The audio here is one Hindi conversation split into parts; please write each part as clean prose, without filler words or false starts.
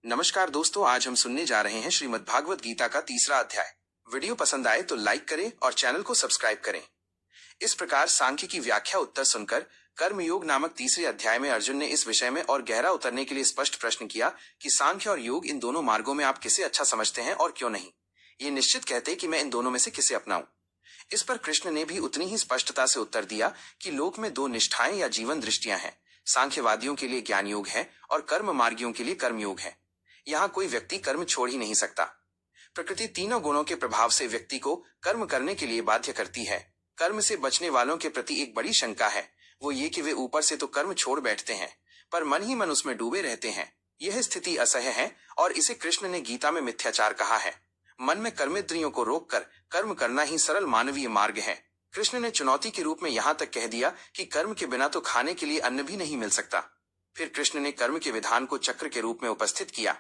नमस्कार दोस्तों, आज हम सुनने जा रहे हैं श्रीमद् भागवत गीता का तीसरा अध्याय। वीडियो पसंद आए तो लाइक करें और चैनल को सब्सक्राइब करें। इस प्रकार सांख्य की व्याख्या उत्तर सुनकर कर्मयोग नामक तीसरे अध्याय में अर्जुन ने इस विषय में और गहरा उतरने के लिए स्पष्ट प्रश्न किया कि सांख्य और योग इन दोनों मार्गों में आप किसे अच्छा समझते हैं और क्यों नहीं। ये निश्चित कहते कि मैं इन दोनों में से किसे अपनाऊं। इस पर कृष्ण ने भी उतनी ही स्पष्टता से उत्तर दिया कि लोक में दो निष्ठाएं या जीवन दृष्टियां हैं। सांख्यवादियों के लिए ज्ञान योग है और कर्म मार्गियों के लिए कर्मयोग है। यहाँ कोई व्यक्ति कर्म छोड़ ही नहीं सकता। प्रकृति तीनों गुणों के प्रभाव से व्यक्ति को कर्म करने के लिए बाध्य करती है। कर्म से बचने वालों के प्रति एक बड़ी शंका है, वो ये कि वे ऊपर से तो कर्म छोड़ बैठते हैं पर मन ही मन उसमें डूबे रहते हैं। यह स्थिति असह्य है और इसे कृष्ण ने गीता में मिथ्याचार कहा है। मन में कर्मेंद्रियों को रोककर कर्म करना ही सरल मानवीय मार्ग है। कृष्ण ने चुनौती के रूप में यहाँ तक कह दिया कि कर्म के बिना तो खाने के लिए अन्न भी नहीं मिल सकता। फिर कृष्ण ने कर्म के विधान को चक्र के रूप में उपस्थित किया।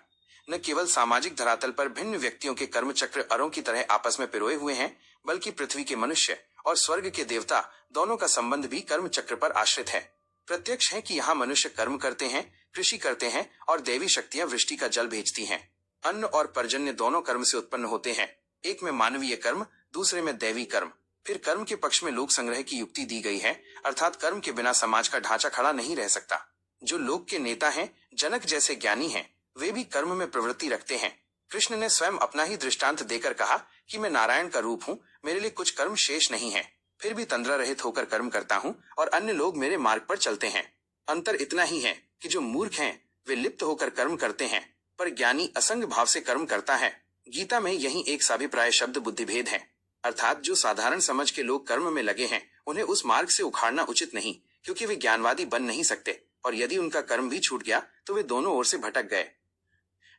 न केवल सामाजिक धरातल पर भिन्न व्यक्तियों के कर्म चक्र अरों की तरह आपस में पिरोए हुए हैं, बल्कि पृथ्वी के मनुष्य और स्वर्ग के देवता दोनों का संबंध भी कर्म चक्र पर आश्रित है। प्रत्यक्ष है कि यहाँ मनुष्य कर्म करते हैं, कृषि करते हैं और देवी शक्तियां वृष्टि का जल भेजती हैं। अन्न और पर्जन्य दोनों कर्म से उत्पन्न होते हैं, एक में मानवीय कर्म, दूसरे में दैवी कर्म। फिर कर्म के पक्ष में लोक संग्रह की युक्ति दी गई है, अर्थात कर्म के बिना समाज का ढांचा खड़ा नहीं रह सकता। जो लोक के नेता हैं, जनक जैसे ज्ञानी हैं, वे भी कर्म में प्रवृत्ति रखते हैं। कृष्ण ने स्वयं अपना ही दृष्टांत देकर कहा कि मैं नारायण का रूप हूँ, मेरे लिए कुछ कर्म शेष नहीं है, फिर भी तंद्रा रहित होकर कर्म करता हूँ और अन्य लोग मेरे मार्ग पर चलते हैं। अंतर इतना ही है कि जो मूर्ख हैं वे लिप्त होकर कर्म करते हैं, पर ज्ञानी असंग भाव से कर्म करता है। गीता में यही एक साभिप्राय शब्द बुद्धिभेद है, अर्थात जो साधारण समझ के लोग कर्म में लगे हैं उन्हें उस मार्ग से उखाड़ना उचित नहीं, क्योंकि वे ज्ञानवादी बन नहीं सकते और यदि उनका कर्म भी छूट गया तो वे दोनों ओर से भटक गए।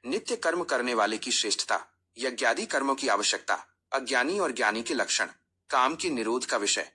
नित्य कर्म करने वाले की श्रेष्ठता, यज्ञादि कर्मों की आवश्यकता, अज्ञानी और ज्ञानी के लक्षण, काम के निरोध का विषय।